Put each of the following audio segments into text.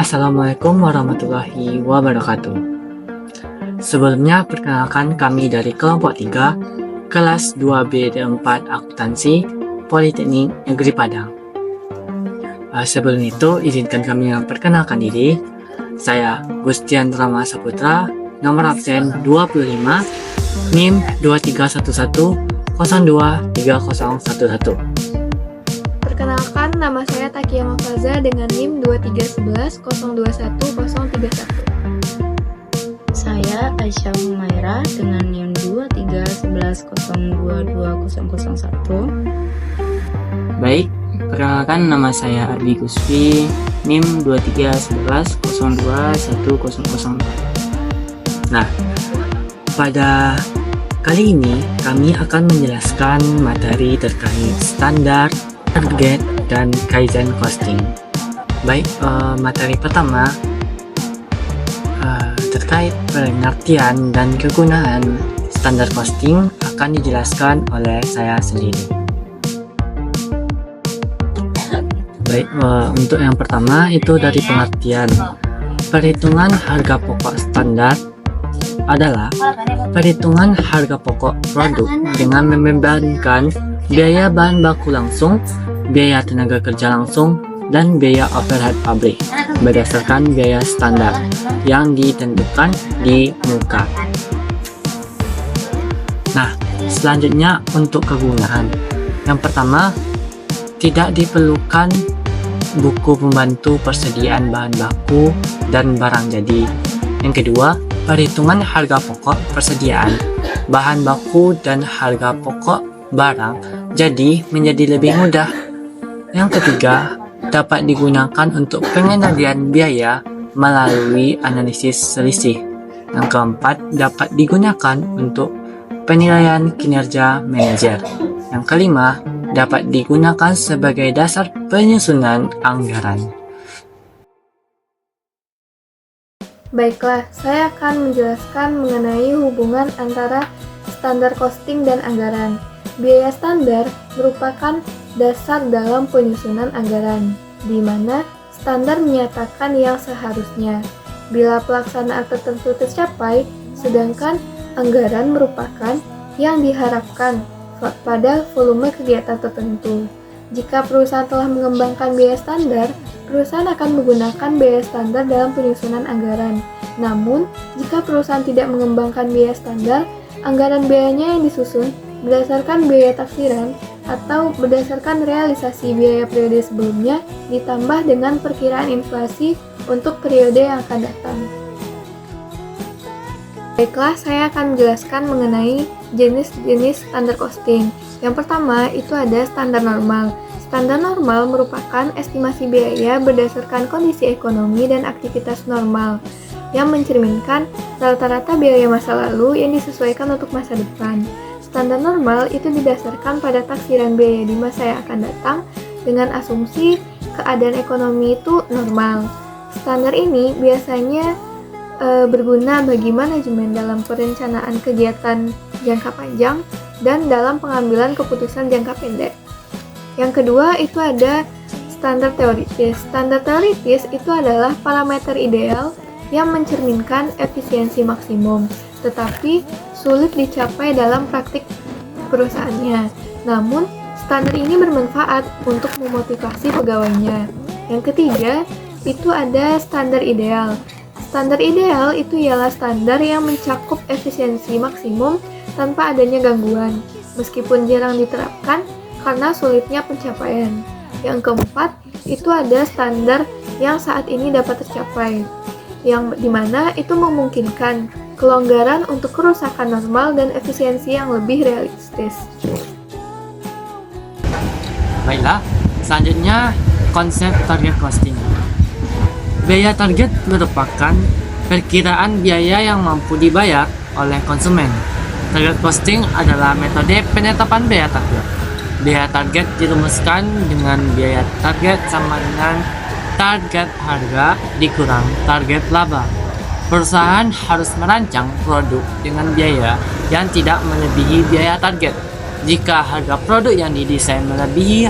Assalamualaikum warahmatullahi wabarakatuh. Sebelumnya perkenalkan kami dari kelompok 3, kelas 2B4 Akuntansi, Politeknik Negeri Padang. Sebelum itu, izinkan kami memperkenalkan diri. Saya Gustian Rama Saputra, nomor absen 25, NIM 2311023011. Perkenalkan, nama saya Takia Mafaza dengan NIM 2311021031. Saya Aisyah Humaira dengan NIM 2311022001. Baik, perkenalkan nama saya Ardi Gusfi, NIM 2311021004. Nah, pada kali ini kami akan menjelaskan materi terkait standar, target, dan kaizen costing. Baik, materi pertama terkait pengertian dan kegunaan standar costing akan dijelaskan oleh saya sendiri. Baik, untuk yang pertama itu dari pengertian. Perhitungan harga pokok standar adalah perhitungan harga pokok produk dengan membebankan biaya bahan baku langsung, biaya tenaga kerja langsung, dan biaya overhead pabrik berdasarkan biaya standar yang ditentukan di muka. Nah, selanjutnya untuk kegunaan. Yang pertama, tidak diperlukan buku pembantu persediaan bahan baku dan barang jadi. Yang kedua, perhitungan harga pokok persediaan bahan baku dan harga pokok barang jadi menjadi lebih mudah. Yang ketiga, dapat digunakan untuk pengendalian biaya melalui analisis selisih. Yang keempat, dapat digunakan untuk penilaian kinerja manajer. Yang kelima, dapat digunakan sebagai dasar penyusunan anggaran. Baiklah, saya akan menjelaskan mengenai hubungan antara standar costing dan anggaran. Biaya standar merupakan dasar dalam penyusunan anggaran, di mana standar menyatakan yang seharusnya bila pelaksanaan tertentu tercapai, sedangkan anggaran merupakan yang diharapkan pada volume kegiatan tertentu. Jika perusahaan telah mengembangkan biaya standar, perusahaan akan menggunakan biaya standar dalam penyusunan anggaran. Namun, jika perusahaan tidak mengembangkan biaya standar, anggaran biayanya yang disusun berdasarkan biaya taksiran atau berdasarkan realisasi biaya periode sebelumnya ditambah dengan perkiraan inflasi untuk periode yang akan datang. Baiklah, saya akan menjelaskan mengenai jenis-jenis standar costing. Yang pertama, itu ada standar normal. Standar normal merupakan estimasi biaya berdasarkan kondisi ekonomi dan aktivitas normal yang mencerminkan rata-rata biaya masa lalu yang disesuaikan untuk masa depan. Standar normal itu didasarkan pada taksiran biaya di masa yang akan datang dengan asumsi keadaan ekonomi itu normal. Standar ini biasanya berguna bagi manajemen dalam perencanaan kegiatan jangka panjang dan dalam pengambilan keputusan jangka pendek. Yang kedua itu ada standar teoritis. Standar teoritis itu adalah parameter ideal yang mencerminkan efisiensi maksimum, tetapi sulit dicapai dalam praktik perusahaannya. Namun, standar ini bermanfaat untuk memotivasi pegawainya. Yang ketiga, itu ada standar ideal. Standar ideal itu ialah standar yang mencakup efisiensi maksimum tanpa adanya gangguan, meskipun jarang diterapkan karena sulitnya pencapaian. Yang keempat, itu ada standar yang saat ini dapat tercapai, yang dimana itu memungkinkan kelonggaran untuk kerusakan normal dan efisiensi yang lebih realistis. Baiklah, selanjutnya konsep target costing. Biaya target merupakan perkiraan biaya yang mampu dibayar oleh konsumen. Target costing adalah metode penetapan biaya target. Biaya target dirumuskan dengan biaya target sama dengan target harga dikurang target laba. Perusahaan harus merancang produk dengan biaya yang tidak melebihi biaya target. Jika harga produk yang didesain melebihi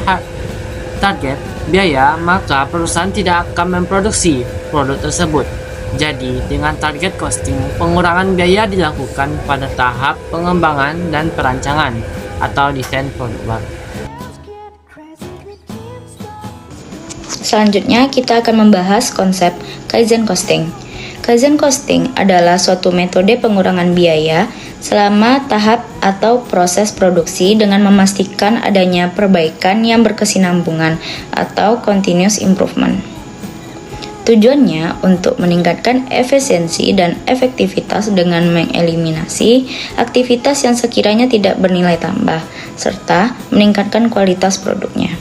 target biaya, maka perusahaan tidak akan memproduksi produk tersebut. Jadi, dengan target costing, pengurangan biaya dilakukan pada tahap pengembangan dan perancangan atau desain produk baru. Selanjutnya, kita akan membahas konsep Kaizen Costing. Kaizen Costing adalah suatu metode pengurangan biaya selama tahap atau proses produksi dengan memastikan adanya perbaikan yang berkesinambungan atau continuous improvement. Tujuannya untuk meningkatkan efisiensi dan efektivitas dengan mengeliminasi aktivitas yang sekiranya tidak bernilai tambah, serta meningkatkan kualitas produknya.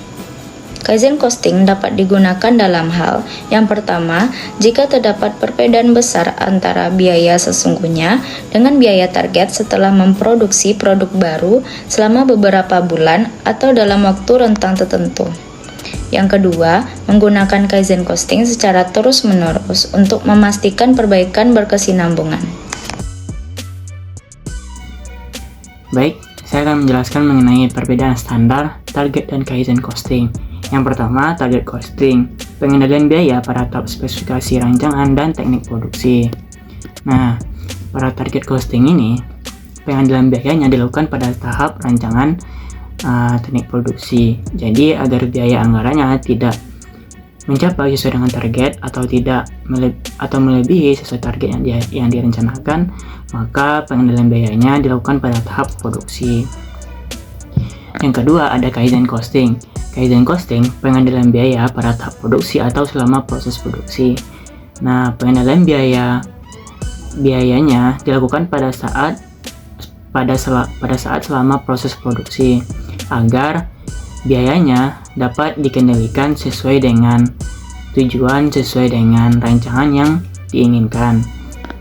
Kaizen Costing dapat digunakan dalam hal yang pertama, jika terdapat perbedaan besar antara biaya sesungguhnya dengan biaya target setelah memproduksi produk baru selama beberapa bulan atau dalam waktu rentang tertentu. Yang kedua, menggunakan Kaizen Costing secara terus-menerus untuk memastikan perbaikan berkesinambungan. Baik, saya akan menjelaskan mengenai perbedaan standar, target, dan Kaizen Costing. Yang pertama, target costing, pengendalian biaya pada tahap spesifikasi rancangan dan teknik produksi. Nah, pada target costing ini, pengendalian biayanya dilakukan pada tahap rancangan teknik produksi. Jadi, agar biaya anggarannya tidak mencapai sesuai dengan target atau melebihi sesuai target yang direncanakan, maka pengendalian biayanya dilakukan pada tahap produksi. Yang kedua, ada Kaizen Costing. Kaizen Costing, pengendalian biaya pada tahap produksi atau selama proses produksi. Nah, pengendalian biayanya dilakukan pada saat selama proses produksi agar biayanya dapat dikendalikan sesuai dengan tujuan, sesuai dengan rancangan yang diinginkan.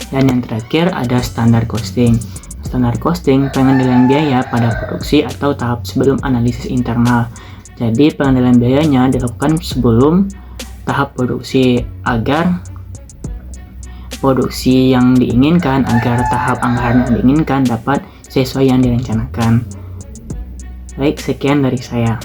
Dan yang terakhir ada standar costing. Standar costing, pengendalian biaya pada produksi atau tahap sebelum analisis internal. Jadi pengendalian biayanya dilakukan sebelum tahap produksi agar produksi yang diinginkan, agar tahap anggaran yang diinginkan dapat sesuai yang direncanakan. Baik, sekian dari saya.